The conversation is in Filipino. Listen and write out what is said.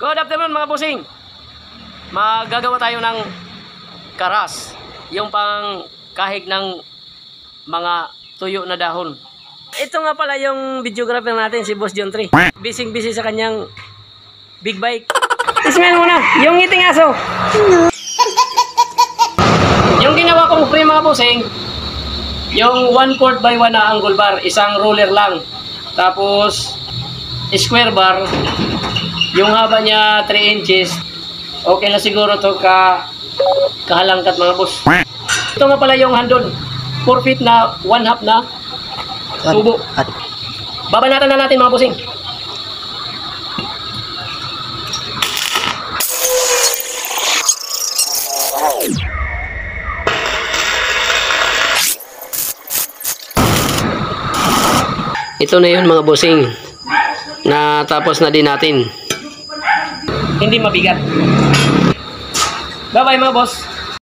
Good afternoon mga bossing. Magagawa tayo ng karas. Yung pang kahig ng mga tuyo na dahon. Ito nga pala yung videographer natin, si Boss John 3. Busy sa kanyang big bike. Ismail muna, yung ngiting aso. Yung ginawa kong frame mga bossing, yung 1/4 by 1 na angle bar, isang roller lang. Tapos square bar, yung haba niya 3 inches. Okay na siguro to kahalangkat mga boss. Ito nga pala yung handle, 4 feet na 1/2 na tubo. Babanatan na natin mga bossing. Ito na yun mga bossing. Natapos na din natin. Hindi mabigat. Bye bye mga boss.